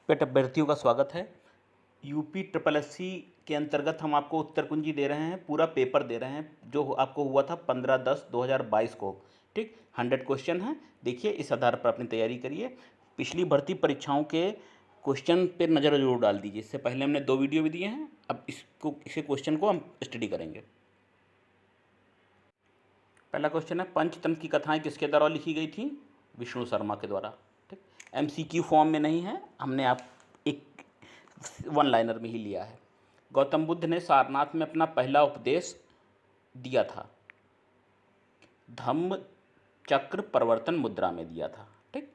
पेट अभ्यर्थियों का स्वागत है। यूपी ट्रिपल एस सी के अंतर्गत हम आपको उत्तर कुंजी दे रहे हैं, पूरा पेपर दे रहे हैं जो आपको हुआ था 15/10/2022 को। ठीक, 100 क्वेश्चन हैं। देखिए, इस आधार पर अपनी तैयारी करिए। पिछली भर्ती परीक्षाओं के क्वेश्चन पर नज़र जरूर डाल दीजिए। इससे पहले हमने 2 वीडियो भी दिए हैं, अब इसे क्वेश्चन को हम स्टडी करेंगे। पहला क्वेश्चन है, पंचतंत्र की कथाएं किसके द्वारा लिखी गई थी? विष्णु शर्मा के द्वारा। ठीक, MCQ फॉर्म में नहीं है, हमने आप एक 1 लाइनर में ही लिया है। गौतम बुद्ध ने सारनाथ में अपना पहला उपदेश दिया था, धम्म चक्र प्रवर्तन मुद्रा में दिया था। ठीक,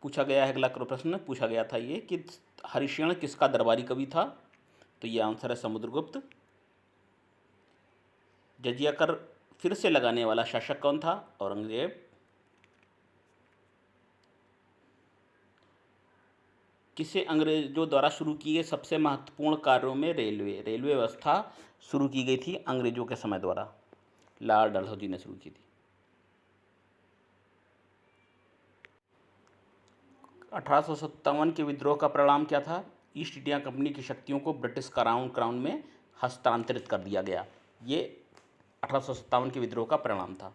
पूछा गया है, अगला प्रश्न पूछा गया था ये कि हरिशयन किसका दरबारी कवि था? तो ये आंसर है समुद्रगुप्त। जजिया कर फिर से लगाने वाला शासक कौन था? औरंगजेब। किसे अंग्रेजों द्वारा शुरू किए सबसे महत्वपूर्ण कार्यों में रेलवे व्यवस्था शुरू की गई थी अंग्रेजों के समय द्वारा? लॉर्ड डलहौजी ने शुरू की थी। 1857 के विद्रोह का परिणाम क्या था? ईस्ट इंडिया कंपनी की शक्तियों को ब्रिटिश क्राउन में हस्तांतरित कर दिया गया। ये 1857 के विद्रोह का परिणाम था।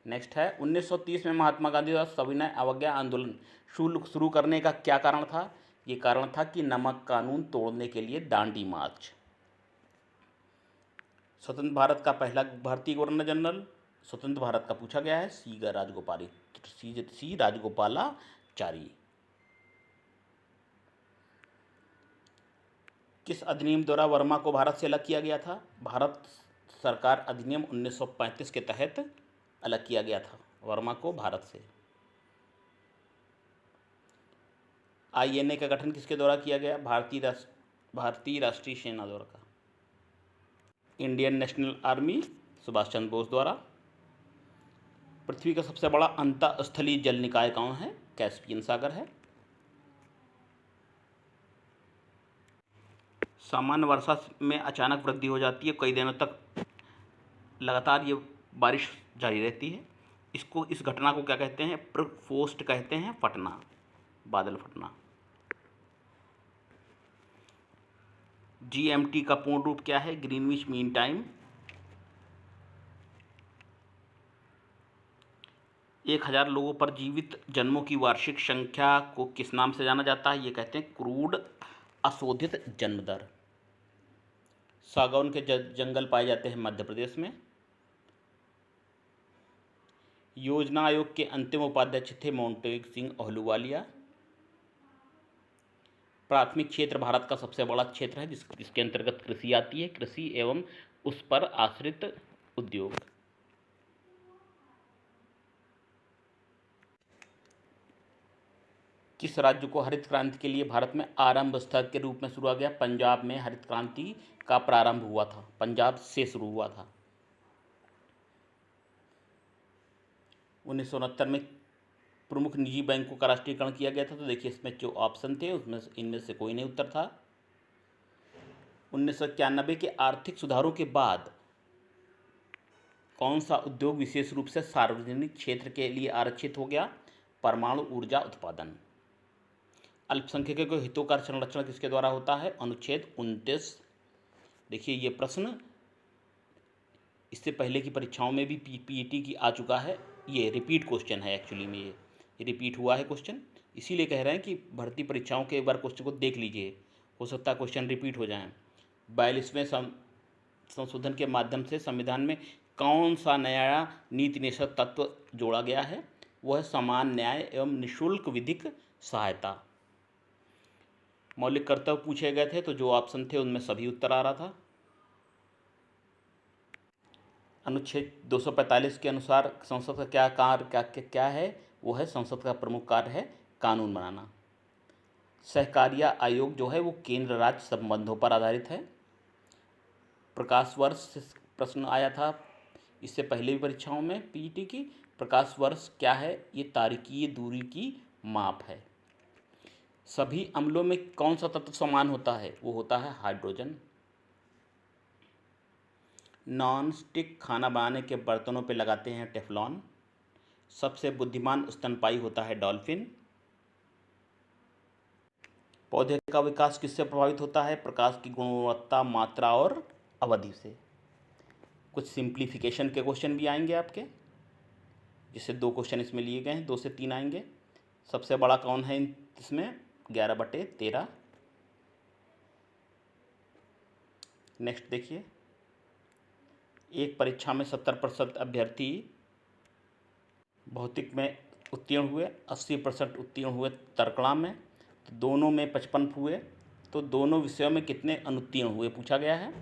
नेक्स्ट है, 1930 में महात्मा गांधी द्वारा सविनय अवज्ञा आंदोलन शुरू करने का क्या कारण था? ये कारण था कि नमक कानून तोड़ने के लिए दांडी मार्च। स्वतंत्र भारत का पहला भारतीय गवर्नर जनरल, स्वतंत्र भारत का पूछा गया है, सी राजगोपालाचारी। किस अधिनियम द्वारा वर्मा को भारत से अलग किया गया था? भारत सरकार अधिनियम 1935 के तहत अलग किया गया था वर्मा को भारत से। INA का गठन किसके द्वारा किया गया? भारतीय राष्ट्रीय सेना द्वारा। Indian national army Subhash Chandra Bose द्वारा। पृथ्वी का सबसे बड़ा अंतःस्थलीय जल निकाय कौन है? कैस्पियन सागर है। सामान्य वर्षा में अचानक वृद्धि हो जाती है, कई दिनों तक लगातार ये बारिश जारी रहती है। इस घटना को क्या कहते हैं? प्रकोष्ठ कहते हैं, फटना, बादल फटना। GMT का पूर्ण रूप क्या है? Greenwich mean time. 1000 लोगों पर जीवित जन्मों की वार्षिक संख्या को किस नाम से जाना जाता है? ये कहते हैं क्रूड अशोधित जन्म दर। सागौन के जंगल पाए जाते हैं मध्य प्रदेश में। योजना आयोग के अंतिम उपाध्यक्ष थे मोंटेग सिंह अहलूवालिया। प्राथमिक क्षेत्र भारत का सबसे बड़ा क्षेत्र है जिसके अंतर्गत कृषि आती है, कृषि एवं उस पर आश्रित उद्योग। किस राज्य को हरित क्रांति के लिए भारत में आरंभ स्थल के रूप में शुरू किया गया? पंजाब में हरित क्रांति का प्रारंभ हुआ था, पंजाब से शुरू हुआ था। 1969 में प्रमुख निजी बैंकों का राष्ट्रीयकरण किया गया था। तो देखिए, इसमें जो ऑप्शन थे उसमें इनमें से कोई नहीं उत्तर था। 1991 के आर्थिक सुधारों के बाद कौन सा उद्योग विशेष रूप से सार्वजनिक क्षेत्र के लिए आरक्षित हो गया? परमाणु ऊर्जा उत्पादन। अल्पसंख्यकों के हितों का संरक्षण किसके द्वारा होता है? अनुच्छेद 29। देखिए, ये प्रश्न इससे पहले की परीक्षाओं में भी PET की आ चुका है। ये रिपीट क्वेश्चन है, एक्चुअली में ये रिपीट हुआ है क्वेश्चन, इसीलिए कह रहे हैं कि भर्ती परीक्षाओं के एक बार क्वेश्चन को देख लीजिए, हो सकता है क्वेश्चन रिपीट हो जाएं। 42वें संशोधन के माध्यम से संविधान में कौन सा नया नीति निषेध तत्व जोड़ा गया है? वह है समान न्याय एवं निःशुल्क विधिक सहायता। मौलिक कर्तव्य पूछे गए थे, तो जो ऑप्शन थे उनमें सभी उत्तर आ रहा था। अनुच्छेद 245 के अनुसार संसद का क्या कार्य क्या है? वो है, संसद का प्रमुख कार्य है कानून बनाना। सहकारिता आयोग जो है वो केंद्र राज्य संबंधों पर आधारित है। प्रकाश वर्ष प्रश्न आया था इससे पहले भी परीक्षाओं में PET की। प्रकाश वर्ष क्या है? ये तारकीय दूरी की माप है। सभी अम्लों में कौन सा तत्व समान होता है? वो होता है हाइड्रोजन। नॉन स्टिक खाना बनाने के बर्तनों पे लगाते हैं टेफलॉन। सबसे बुद्धिमान स्तनपायी होता है डॉल्फिन। पौधे का विकास किससे प्रभावित होता है? प्रकाश की गुणवत्ता, मात्रा और अवधि से। कुछ सिंप्लीफिकेशन के क्वेश्चन भी आएंगे आपके, जिससे 2 क्वेश्चन इसमें लिए गए हैं, 2 से 3 आएंगे। सबसे बड़ा कौन है इसमें? 11/13। नेक्स्ट देखिए, एक परीक्षा में 70% अभ्यर्थी भौतिक में उत्तीर्ण हुए, 80% उत्तीर्ण हुए तर्कणा में, तो दोनों में 55 हुए, तो दोनों विषयों में कितने अनुत्तीर्ण हुए पूछा गया है।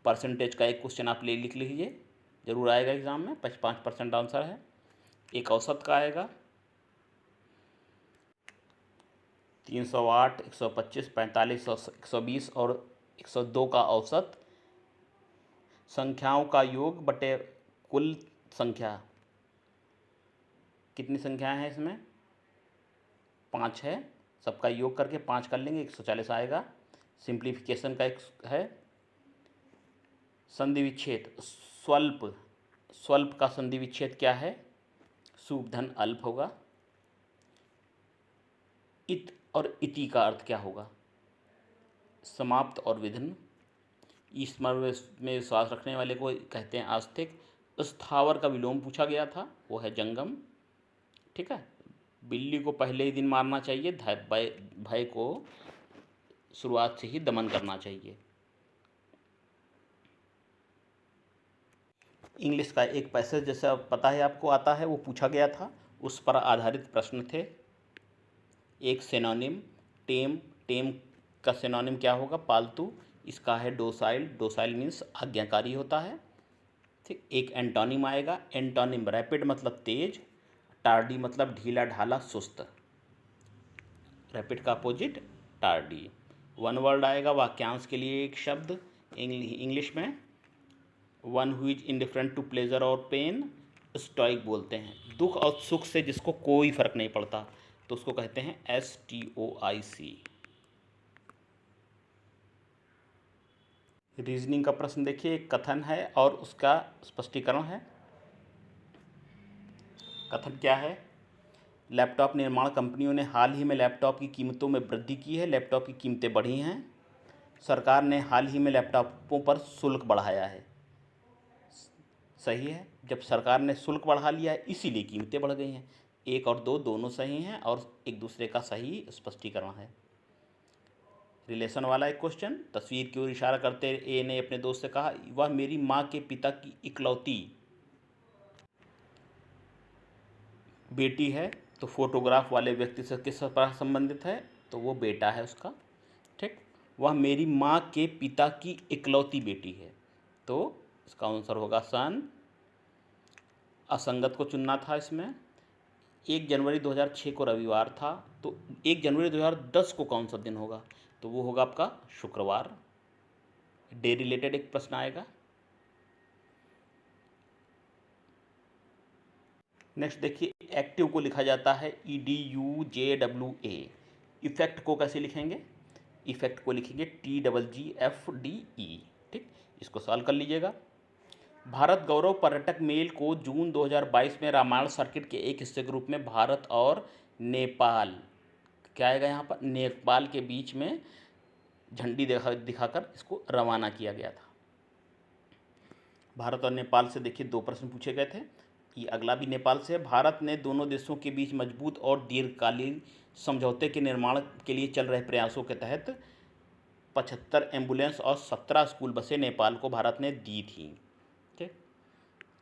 परसेंटेज का एक क्वेश्चन आप लिख लीजिए, जरूर आएगा एग्जाम में, 55% आंसर है। एक औसत का आएगा 308, 125, 45, 120 और 102 का औसत। संख्याओं का योग बटे कुल संख्या, कितनी संख्याएं हैं इसमें? 5 है, सबका योग करके 5 कर लेंगे, 140 आएगा। सिंप्लीफिकेशन का एक है संधि विच्छेद, स्वल्प का संधि विच्छेद क्या है? शुभ धन अल्प होगा। इत और इति का अर्थ क्या होगा? समाप्त और विभिन्न। ईश्वर में विश्वास रखने वाले को कहते हैं आस्तिक। स्थावर का विलोम पूछा गया था, वो है जंगम। ठीक है, बिल्ली को पहले ही दिन मारना चाहिए, भय को शुरुआत से ही दमन करना चाहिए। इंग्लिश का एक पैसेज जैसा पता है आपको आता है, वो पूछा गया था, उस पर आधारित प्रश्न थे। एक सिनोनिम, टेम का सिनोनिम क्या होगा? पालतू। इसका है डोसाइल, डोसाइल मीन्स आज्ञाकारी होता है। ठीक, एक एंटोनिम आएगा, एंटोनिम रैपिड मतलब तेज, टार्डी मतलब ढीला ढाला सुस्त। रैपिड का अपोजिट टार्डी। वन वर्ड आएगा वाक्यांश के लिए एक शब्द इंग्लिश में, one who is indifferent to pleasure और पेन, स्टोइक बोलते हैं। दुख और सुख से जिसको कोई फर्क नहीं पड़ता, तो उसको कहते हैं STOIC। रीजनिंग का प्रश्न देखिए, एक कथन है और उसका स्पष्टीकरण है। कथन क्या है? लैपटॉप निर्माण कंपनियों ने हाल ही में लैपटॉप की कीमतों में वृद्धि की है। लैपटॉप की कीमतें बढ़ी हैं। सरकार ने हाल ही में लैपटॉपों पर शुल्क बढ़ाया है। सही है, जब सरकार ने शुल्क बढ़ा लिया है इसीलिए कीमतें बढ़ गई हैं। 1 और 2 दोनों सही हैं और एक दूसरे का सही स्पष्टीकरण है। रिलेशन वाला एक क्वेश्चन, तस्वीर की ओर इशारा करते ए ने अपने दोस्त से कहा, वह मेरी माँ के पिता की इकलौती बेटी है। तो फोटोग्राफ वाले व्यक्ति से किस तरह संबंधित है? तो वो बेटा है उसका। ठीक, वह मेरी माँ के पिता की इकलौती बेटी है, तो इसका आंसर होगा सन। असंगत को चुनना था इसमें। 1 जनवरी 2006 को रविवार था, तो 1 जनवरी 2010 को कौन सा दिन होगा? तो वो होगा आपका शुक्रवार। डे रिलेटेड एक प्रश्न आएगा। नेक्स्ट देखिए, एक्टिव को लिखा जाता है EDUJWA। इफेक्ट को कैसे लिखेंगे? इफेक्ट को लिखेंगे TGGFDE। ठीक, इसको सॉल्व कर लीजिएगा। भारत गौरव पर्यटक मेल को जून 2022 में रामायण सर्किट के एक हिस्से के रूप में भारत और नेपाल, क्या आएगा यहाँ पर? नेपाल के बीच में झंडी दिखाकर इसको रवाना किया गया था। भारत और नेपाल से देखिए 2 प्रश्न पूछे गए थे। ये अगला भी नेपाल से है। भारत ने दोनों देशों के बीच मजबूत और दीर्घकालीन समझौते के निर्माण के लिए चल रहे प्रयासों के तहत 75 एम्बुलेंस और 17 स्कूल बसें नेपाल को भारत ने दी थी। ठीक,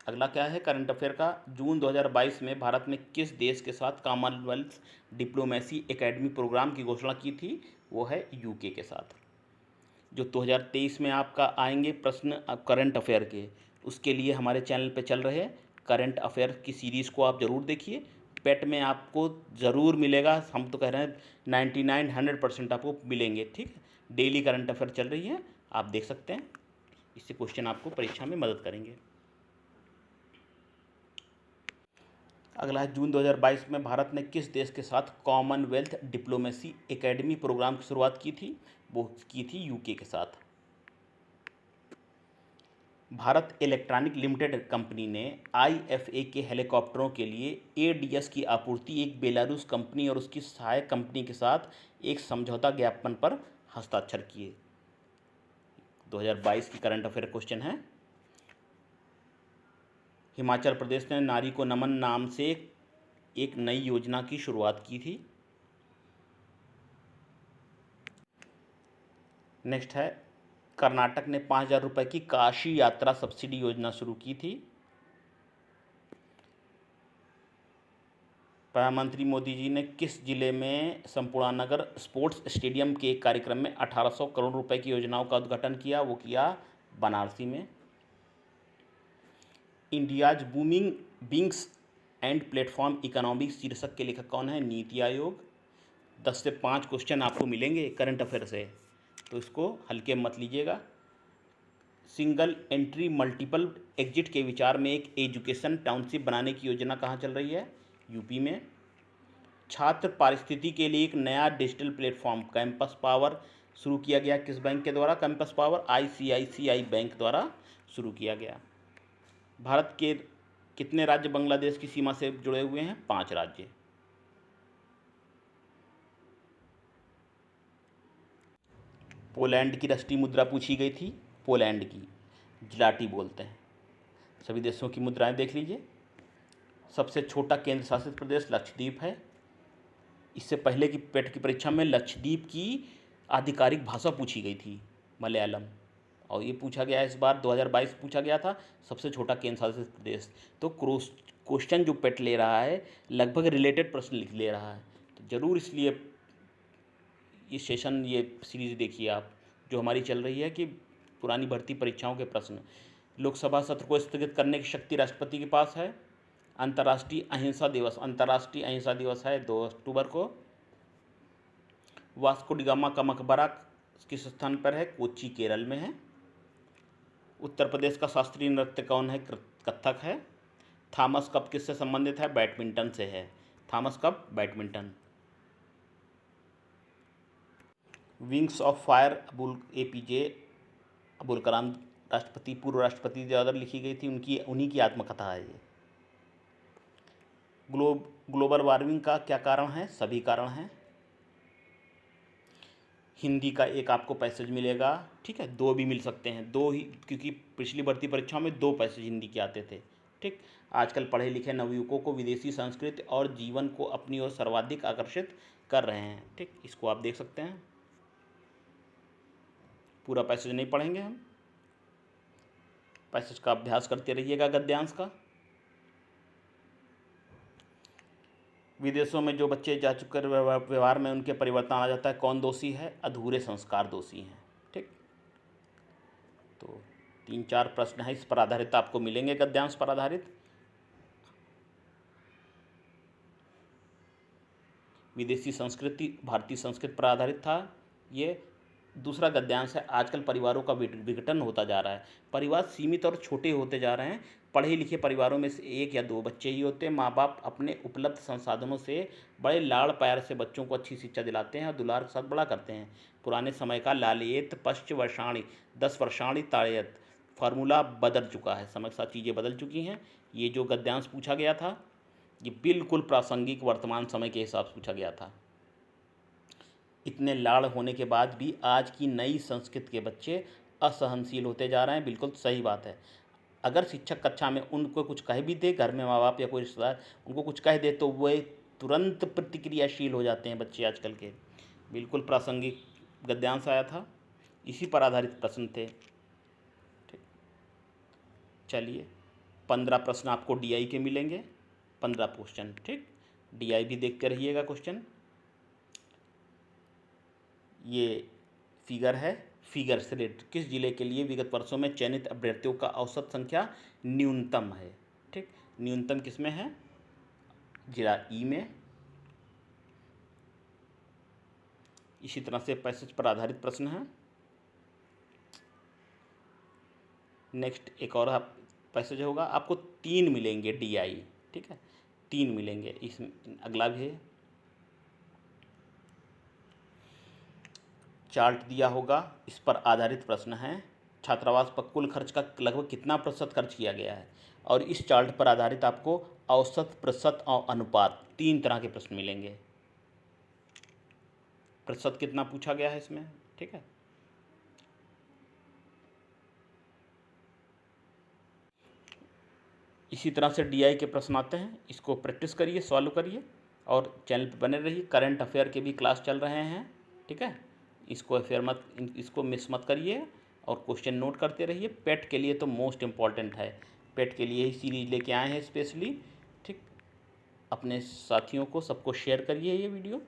अगला क्या है? करंट अफेयर का, जून 2022 में भारत ने किस देश के साथ कॉमनवेल्थ डिप्लोमेसी एकेडमी प्रोग्राम की घोषणा की थी? वो है UK के साथ। जो 2023 में आपका आएंगे प्रश्न करंट अफेयर के, उसके लिए हमारे चैनल पे चल रहे करंट अफेयर की सीरीज़ को आप ज़रूर देखिए। पेट में आपको ज़रूर मिलेगा, हम तो कह रहे हैं 99-100% आपको मिलेंगे। ठीक है, डेली करंट अफेयर चल रही है, आप देख सकते हैं। इससे क्वेश्चन आपको परीक्षा में मदद करेंगे। अगला है, जून 2022 में भारत ने किस देश के साथ कॉमनवेल्थ डिप्लोमेसी एकेडमी प्रोग्राम की शुरुआत की थी? वो की थी UK के साथ। भारत इलेक्ट्रॉनिक लिमिटेड कंपनी ने आईएफए के हेलीकॉप्टरों के लिए एडीएस की आपूर्ति एक बेलारूस कंपनी और उसकी सहायक कंपनी के साथ एक समझौता ज्ञापन पर हस्ताक्षर किए। 2022 की करंट अफेयर क्वेश्चन है। हिमाचल प्रदेश ने नारी को नमन नाम से एक नई योजना की शुरुआत की थी। नेक्स्ट है, कर्नाटक ने 5,000 रुपये की काशी यात्रा सब्सिडी योजना शुरू की थी। प्रधानमंत्री मोदी जी ने किस जिले में संपूर्णानगर स्पोर्ट्स स्टेडियम के एक कार्यक्रम में 1800 करोड़ रुपए की योजनाओं का उद्घाटन किया? वो किया बनारसी में। India's booming बिंग्स and platform economic शीर्षक के लेखक कौन है? नीति आयोग। 10 से 5 क्वेश्चन आपको मिलेंगे करंट अफेयर से, तो इसको हल्के मत लीजिएगा। सिंगल एंट्री मल्टीपल एग्जिट के विचार में एक एजुकेशन टाउनशिप बनाने की योजना कहाँ चल रही है? यूपी में। छात्र पारिस्थितिकी के लिए एक नया डिजिटल प्लेटफॉर्म कैंपस पावर शुरू किया गया। किस बैंक के द्वारा? कैंपस पावर आईसीआईसीआई बैंक द्वारा शुरू किया गया। भारत के कितने राज्य बांग्लादेश की सीमा से जुड़े हुए हैं? 5 राज्य। पोलैंड की राष्ट्रीय मुद्रा पूछी गई थी। पोलैंड की जिलाटी बोलते हैं। सभी देशों की मुद्राएं देख लीजिए। सबसे छोटा केंद्र शासित प्रदेश लक्षद्वीप है। इससे पहले की पेट की परीक्षा में लक्षद्वीप की आधिकारिक भाषा पूछी गई थी मलयालम, और ये पूछा गया इस बार 2022 पूछा गया था सबसे छोटा केंद्र शासित प्रदेश। तो क्वेश्चन जो पेट ले रहा है लगभग रिलेटेड प्रश्न लिख ले रहा है, तो ज़रूर इसलिए ये सेशन ये सीरीज़ देखिए आप जो हमारी चल रही है कि पुरानी भर्ती परीक्षाओं के प्रश्न। लोकसभा सत्र को स्थगित करने की शक्ति राष्ट्रपति के पास है। अंतर्राष्ट्रीय अहिंसा दिवस है 2 अक्टूबर को। वास्को डी गामा का मकबरा किस स्थान पर है? कोच्चि केरल में है। उत्तर प्रदेश का शास्त्रीय नृत्य कौन है? कथक है। थॉमस कप किससे संबंधित है? बैडमिंटन से है। Thomas Cup badminton. Wings of fire APJ Abul Kalam पूर्व राष्ट्रपति द्वारा लिखी गई थी, उन्हीं की आत्मकथा है ये। ग्लोबल वार्मिंग का क्या कारण है? सभी कारण हैं। हिंदी का एक आपको पैसेज मिलेगा, ठीक है, 2 भी मिल सकते हैं, 2 ही, क्योंकि पिछली भर्ती परीक्षाओं में 2 पैसेज हिंदी के आते थे। ठीक, आजकल पढ़े लिखे नवयुवकों को विदेशी संस्कृति और जीवन को अपनी ओर सर्वाधिक आकर्षित कर रहे हैं। ठीक, इसको आप देख सकते हैं। पूरा पैसेज नहीं पढ़ेंगे हम, पैसेज का अभ्यास करते रहिएगा गद्यांश का। विदेशों में जो बच्चे जा चुके व्यवहार में उनके परिवर्तन आ जाता है, कौन दोषी है? अधूरे संस्कार दोषी हैं। ठीक, तो 3-4 प्रश्न है इस पर आधारित आपको मिलेंगे, गद्यांश पर आधारित। विदेशी संस्कृति भारतीय संस्कृति पर आधारित था ये। दूसरा गद्यांश है, आजकल परिवारों का विघटन होता जा रहा है, परिवार सीमित और छोटे होते जा रहे हैं। पढ़े लिखे परिवारों में से 1 या 2 बच्चे ही होते हैं। माँ बाप अपने उपलब्ध संसाधनों से बड़े लाड़ प्यार से बच्चों को अच्छी शिक्षा दिलाते हैं और दुलार के साथ बड़ा करते हैं। पुराने समय का लालयेत पश्च वर्षाणी 10 वर्षाणी ताड़यत फार्मूला बदल चुका है, समय के साथ चीज़ें बदल चुकी हैं। ये जो गद्यांश पूछा गया था ये बिल्कुल प्रासंगिक वर्तमान समय के हिसाब से पूछा गया था। इतने लाड़ होने के बाद भी आज की नई संस्कृति के बच्चे असहनशील होते जा रहे हैं। बिल्कुल सही बात है। अगर शिक्षक कक्षा में उनको कुछ कह भी दे, घर में माँ बाप या कोई रिश्तेदार उनको कुछ कह दे, तो वे तुरंत प्रतिक्रियाशील हो जाते हैं बच्चे आजकल के। बिल्कुल प्रासंगिक गद्यांश आया था, इसी पर आधारित प्रश्न थे। ठीक, चलिए 15 प्रश्न आपको डीआई के मिलेंगे, 15 क्वेश्चन। ठीक, डीआई भी देखते रहिएगा क्वेश्चन। ये फिगर है, फिगर से रिलेटेड किस जिले के लिए विगत वर्षों में चयनित अभ्यर्थियों का औसत संख्या न्यूनतम है? ठीक, न्यूनतम किस में है? जिला ई में। इसी तरह से पैसेज पर आधारित प्रश्न है। नेक्स्ट एक और पैसेज होगा, आपको 3 मिलेंगे डीआई। ठीक है, 3 मिलेंगे। इस अगला भी है, चार्ट दिया होगा, इस पर आधारित प्रश्न है। छात्रावास पर कुल खर्च का लगभग कितना प्रतिशत खर्च किया गया है। और इस चार्ट पर आधारित आपको औसत, प्रतिशत और अनुपात 3 तरह के प्रश्न मिलेंगे। प्रतिशत कितना पूछा गया है इसमें, ठीक है। इसी तरह से डीआई के प्रश्न आते हैं, इसको प्रैक्टिस करिए, सॉल्व करिए और चैनल पर बने रहिए। करंट अफेयर के भी क्लास चल रहे हैं, ठीक है। इसको मिस मत करिए और क्वेश्चन नोट करते रहिए। पेट के लिए तो मोस्ट इम्पॉर्टेंट है, पेट के लिए ही सीरीज लेके आए हैं स्पेशली, ठीक। अपने साथियों को सबको शेयर करिए ये वीडियो,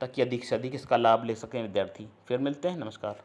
ताकि अधिक से अधिक इसका लाभ ले सकें विद्यार्थी। फिर मिलते हैं, नमस्कार।